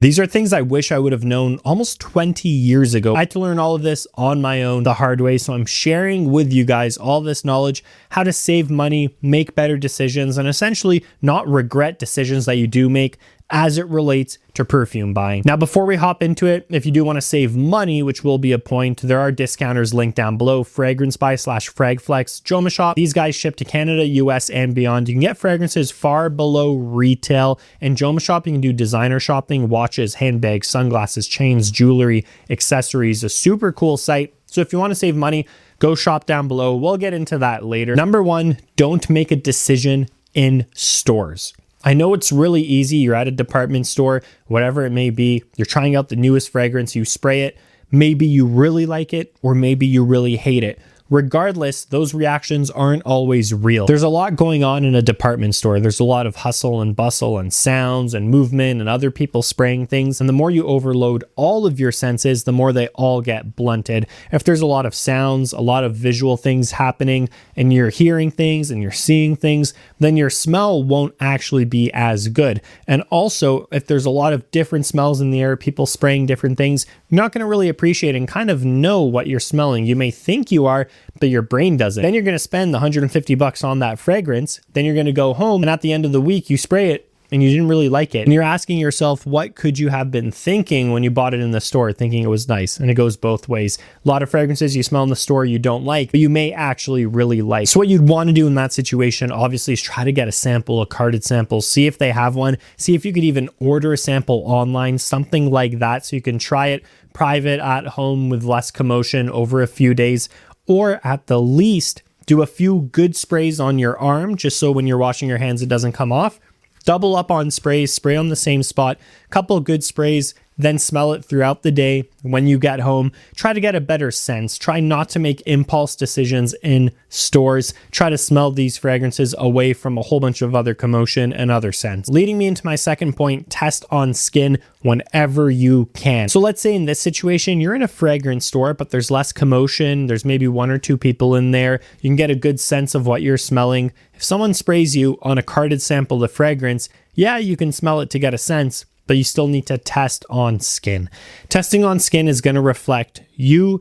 These are things I wish I would have known almost 20 years ago. I had to learn all of this on my own the hard way, so I'm sharing with you guys all this knowledge, how to save money, make better decisions, and essentially not regret decisions that you do make as it relates to perfume buying. Now, before we hop into it, if you do want to save money, which will be a point, there are discounters linked down below, Fragrance Buy / Fragflex, Joma Shop. These guys ship to Canada, US, and beyond. You can get fragrances far below retail. And Joma Shop, you can do designer shopping, watches, handbags, sunglasses, chains, jewelry, accessories. A super cool site. So if you want to save money, go shop down below. We'll get into that later. Number one, don't make a decision in stores. I know it's really easy. You're at a department store, whatever it may be. You're trying out the newest fragrance. You spray it. Maybe you really like it, or maybe you really hate it. Regardless, those reactions aren't always real. There's a lot going on in a department store. There's a lot of hustle and bustle and sounds and movement and other people spraying things. And the more you overload all of your senses, the more they all get blunted. If there's a lot of sounds, a lot of visual things happening, and you're hearing things and you're seeing things, then your smell won't actually be as good. And also, if there's a lot of different smells in the air, people spraying different things, you're not going to really appreciate and kind of know what you're smelling. You may think you are, but your brain doesn't. Then you're going to spend the $150 on that fragrance. Then you're going to go home, and at the end of the week, you spray it and you didn't really like it. And you're asking yourself, what could you have been thinking when you bought it in the store, thinking it was nice? And it goes both ways. A lot of fragrances you smell in the store you don't like, but you may actually really like. So what you'd want to do in that situation, obviously, is try to get a sample, a carded sample, see if they have one, see if you could even order a sample online, something like that, so you can try it private at home with less commotion over a few days. Or at the least, do a few good sprays on your arm, just so when you're washing your hands, it doesn't come off. Double up on sprays, spray on the same spot, couple good sprays, then smell it throughout the day. When you get home, try to get a better sense. Try not to make impulse decisions in stores. Try to smell these fragrances away from a whole bunch of other commotion and other scents. Leading me into my second point, test on skin whenever you can. So let's say in this situation, you're in a fragrance store, but there's less commotion. There's maybe one or two people in there. You can get a good sense of what you're smelling. If someone sprays you on a carded sample of fragrance, yeah, you can smell it to get a sense, but you still need to test on skin. Testing on skin is going to reflect your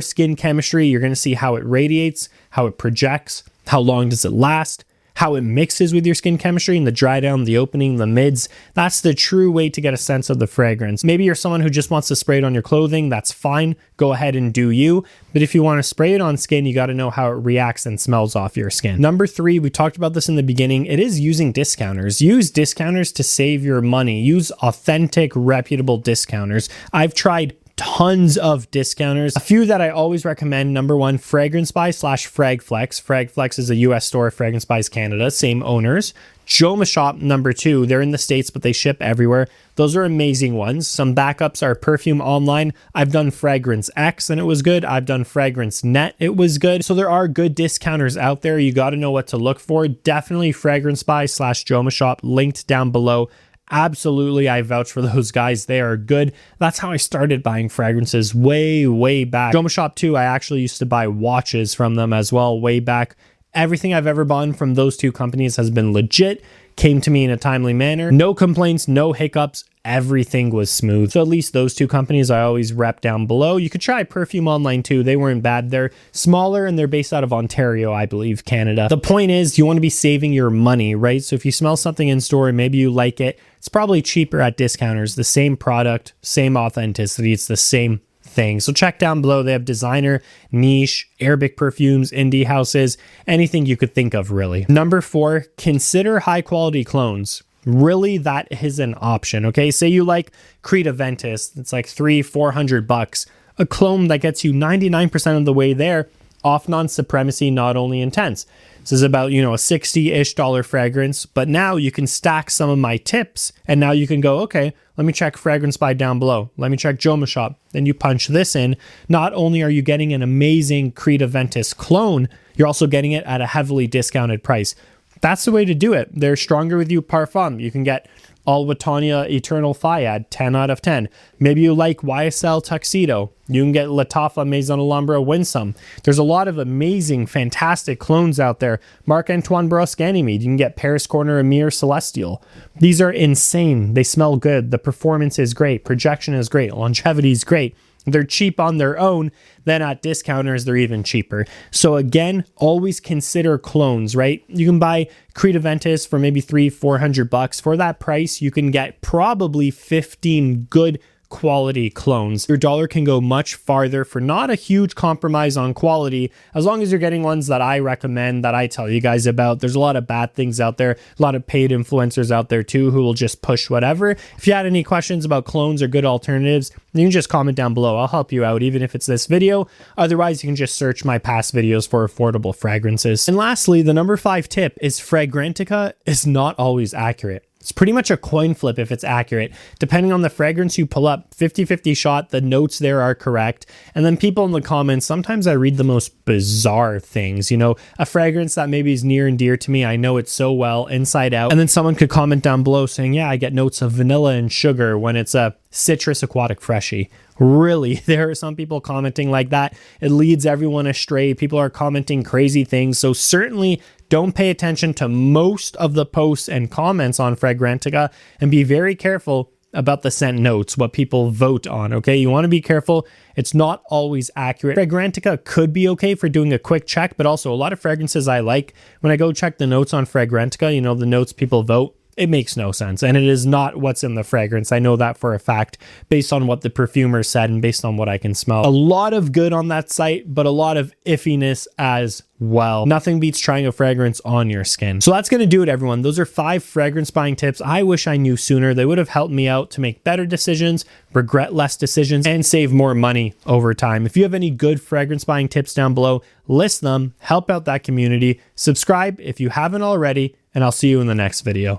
skin chemistry. You're going to see how it radiates, how it projects, how long does it last, how it mixes with your skin chemistry and the dry down, the opening, the mids. That's the true way to get a sense of the fragrance. Maybe you're someone who just wants to spray it on your clothing. That's fine. Go ahead and do you. But if you want to spray it on skin, you got to know how it reacts and smells off your skin. Number three, we talked about this in the beginning. It is using discounters. Use discounters to save your money. Use authentic, reputable discounters. I've tried tons of discounters. A few that I always recommend. Number one, Fragrance Buy / Fragflex. Fragflex is a US store. Fragrance Buy is Canada. Same owners. Joma Shop, number two. They're in the States, but they ship everywhere. Those are amazing ones. Some backups are Perfume Online. I've done Fragrance X and it was good. I've done Fragrance Net. It was good. So there are good discounters out there. You got to know what to look for. Definitely Fragrance Buy / Joma Shop, linked down below. Absolutely, I vouch for those guys. They are good. That's how I started buying fragrances way back. Joma Shop too, I actually used to buy watches from them as well way back. Everything I've ever bought from those two companies has been legit, came to me in a timely manner. No complaints, no hiccups. Everything was smooth. So at least those two companies I always rep down below. You could try Perfume Online too. They weren't bad. They're smaller and they're based out of Ontario, I believe, Canada. The point is you want to be saving your money, right? So if you smell something in store and maybe you like it, it's probably cheaper at discounters. The same product, same authenticity. It's the same thing. So check down below. They have designer, niche, Arabic perfumes, indie houses, anything you could think of really. Number four, consider high quality clones. Really, that is an option. Okay, say you like Creed Aventus, it's like $300-400. A clone that gets you 99% of the way there, off non-supremacy, not only intense. This is about, a $60-ish fragrance, but now you can stack some of my tips and now you can go, okay, let me check Fragrance Buy down below. Let me check Joma Shop. Then you punch this in. Not only are you getting an amazing Creed Aventus clone, you're also getting it at a heavily discounted price. That's the way to do it. They're Stronger With You Parfum. You can get Alwatania Eternal Fiad, 10 out of 10. Maybe you like YSL Tuxedo. You can get Latafa Maison Alhambra Winsome. There's a lot of amazing, fantastic clones out there. Marc-Antoine Barros Ganymede. You can get Paris Corner Amir Celestial. These are insane. They smell good. The performance is great. Projection is great. Longevity is great. They're cheap on their own, then at discounters, they're even cheaper. So again, always consider clones, right? You can buy Creed Aventus for maybe $300-400. For that price, you can get probably 15 good quality clones. Your dollar can go much farther for not a huge compromise on quality, as long as you're getting ones that I recommend, that I tell you guys about. There's a lot of bad things out there, a lot of paid influencers out there too who will just push whatever. If you had any questions about clones or good alternatives, you can just comment down below. I'll help you out, even if it's this video. Otherwise, you can just search my past videos for affordable fragrances. And lastly, the number 5 tip is Fragrantica is not always accurate. It's pretty much a coin flip if it's accurate. Depending on the fragrance you pull up, 50-50 shot, the notes there are correct. And then people in the comments, sometimes I read the most bizarre things. You know, a fragrance that maybe is near and dear to me, I know it so well, inside out. And then someone could comment down below saying, yeah, I get notes of vanilla and sugar when it's a citrus aquatic freshie. Really, there are some people commenting like that. It leads everyone astray. People are commenting crazy things. So certainly don't pay attention to most of the posts and comments on Fragrantica, and be very careful about the scent notes, what people vote on, okay? You want to be careful. It's not always accurate. Fragrantica could be okay for doing a quick check, but also a lot of fragrances I like, when I go check the notes on Fragrantica, you know, the notes people vote, it makes no sense. And it is not what's in the fragrance. I know that for a fact, based on what the perfumer said and based on what I can smell. A lot of good on that site, but a lot of iffiness as well. Nothing beats trying a fragrance on your skin. So that's going to do it, everyone. Those are 5 fragrance buying tips I wish I knew sooner. They would have helped me out to make better decisions, regret less decisions, and save more money over time. If you have any good fragrance buying tips down below, list them, help out that community, subscribe if you haven't already, and I'll see you in the next video.